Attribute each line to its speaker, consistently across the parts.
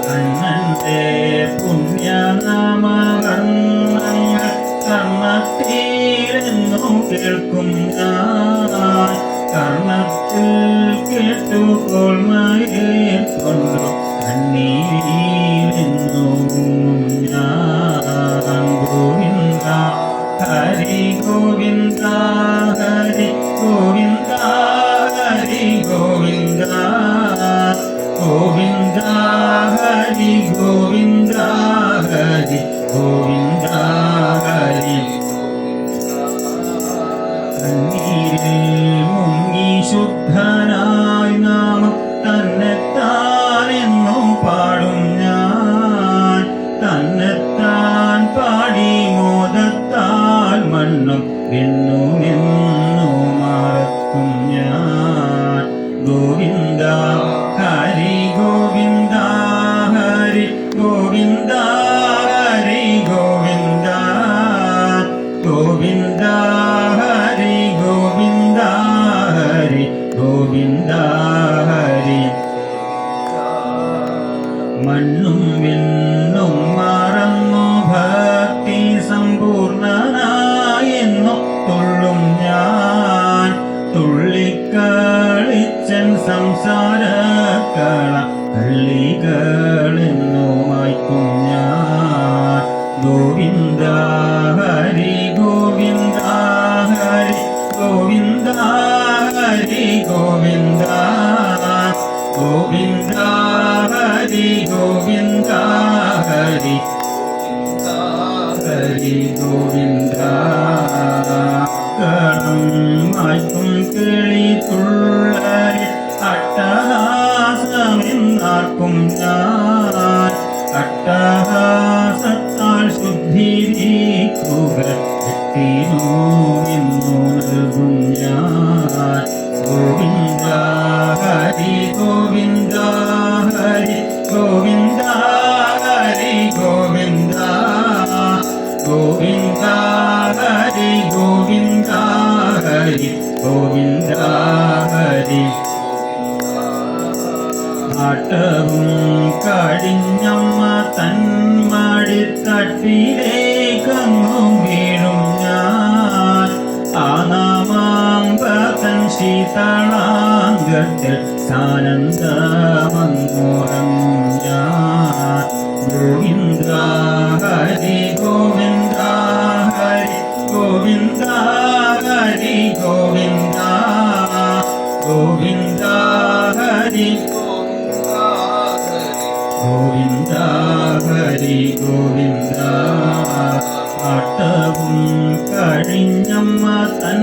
Speaker 1: കണ്ണന്റെ പുണ്യനാമവർണ്ണങ്ങൾ കർണത്തിലെന്നും കേൾക്കും ഞാൻ. കർണത്തിൽ കേട്ടു ഓർമ്മയെ കൊണ്ടു കണ്ണീരിലെന്നും ഞാൻ. ഗോവിന്ദ ഹരി ഗോവിന്ദ ഹരി ഗോവിന്ദ ഹരി ഗോവിന്ദ ഗോവിന്ദ ഹരി ഗോവിന്ദ ഹരി ഗോവിന്ദ ഹരി. കണ്ണീരിൽ മുങ്ങി ശുദ്ധനായി നാമം തന്നെത്താനെന്നും പാടും ഞാൻ. തന്നെത്താൻ പാടി മോദത്താൽ മണ്ണും വിണ്ണുമെന്നു മറക്കും ഞാൻ. ഗോവിന്ദ ഹരി ഗോവിന്ദ ഹരി ഗോവിന്ദ ഹരി ഗോവിന്ദ ഗോവിന്ദ ഹരി ഗോവിന്ദ ഹരി ഗോവിന്ദ ഹരി. മണ്ണും വിണ്ണും മറന്നു ഭക്തി സമ്പൂർണനായെന്നു തുള്ളും ഞാൻ. തുള്ളിക്കളിച്ചൻ സംസാരക്കള കള്ളികളെന്നു മായ്ക്കും ഞാൻ. ഗോവിന്ദ ഹരി ഗോവിന്ദ ഹരി ഗോവിന്ദ ഹരി ഗോവിന്ദ ഗോവിന്ദ ഹരി ഗോവിന്ദ ഹരി ഹരി ഗോവിന്ദ. കണം മായ്ക്കും കിളി തുള്ളരി അട്ടഹാസമെന്നാർക്കും ഞാൻ. അട്ടഹാസത്താൽ ശുദ്ധീകരിക്കുക എന്നു നൽകും ഞാൻ. ഗോവിന്ദ ഹരി ഗോവിന്ദ ഹരി ഗോവിന്ദ ഹരി ഗോവിന്ദ ഗോവിന്ദ ഹരി ഗോവിന്ദ ഹരി ഗോവിന്ദ ഹരി. ആട്ടവും കടിഞ്ഞമ്മ തന്മടിത്തട്ടിലേക്കെങ്ങും വീഴും ഞാൻ. ആ നാമാമ്പതൻ ശീതളാംഗത്തിൽ സാനന്ദമങ്ങുറങ്ങും ഞാൻ. ഗോവിന്ദ ഹരി ഗോവിന്ദ ഹരി ഗോവിന്ദ ഹരി ഗോവിന്ദ ഗോവിന്ദ ഹരി ഗോവിന്ദ ഹരി ഗോവിന്ദ. ആട്ടവും കഴിഞ്ഞമ്മ തൻ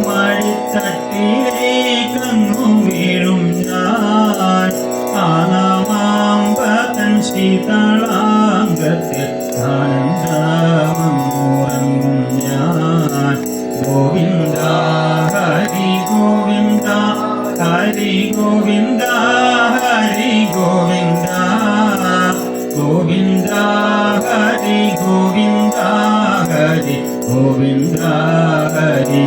Speaker 1: മടിത്തട്ടിലേക്കെങ്ങും വീഴും ഞാൻ. ആ നാമാമ്പതൻ ശീതളാംഗത്തിൽ ആനന്ദമങ്ങുറങ്ങും ഞാൻ. ഗോവിന്ദ ഹരി ഗോവിന്ദ ഹരി ഗോവിന്ദ ഹരി ഗോവിന്ദ ഗോവിന്ദ ഹരി ഗോവിന്ദ ഹരി ഗോവിന്ദ ഹരി.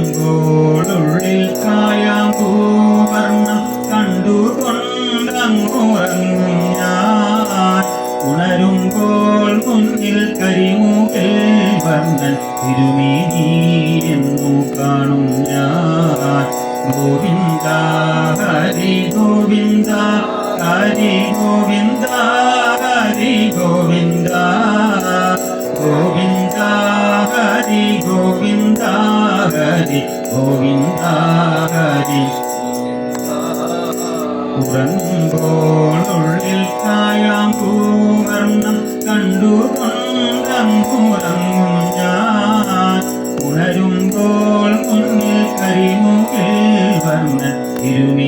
Speaker 1: ഉറങ്ങുമ്പോഴുള്ളിൽ കായാമ്പൂവർണ്ണം കണ്ടുകൊണ്ടങ്ങുറങ്ങും ഞാൻ. ഉണരുമ്പോൾ മുന്നിൽ കരിമുകിൽ വർണ്ണൻ തിരുമേനി എന്നു കാണും ഞാൻ. ഗോവിന്ദ ഹരി ഗോവിന്ദ ഹരി ഗോവിന്ദ ഹരി ഗോവിന്ദ ഗോവിന്ദ ഹരി ഗോവിന്ദ ഹരി ഗോവിന്ദ ഹരി. ഉറങ്ങുമ്പോൾ ഉള്ളിൽ കായാമ്പൂവർണ്ണം കണ്ടുകൊണ്ടങ്ങുറങ്ങും ഞാൻ. ഉണരുമ്പോൾ മുന്നിൽ കരിമുകിൽ വർണ്ണൻ തിരുമേനി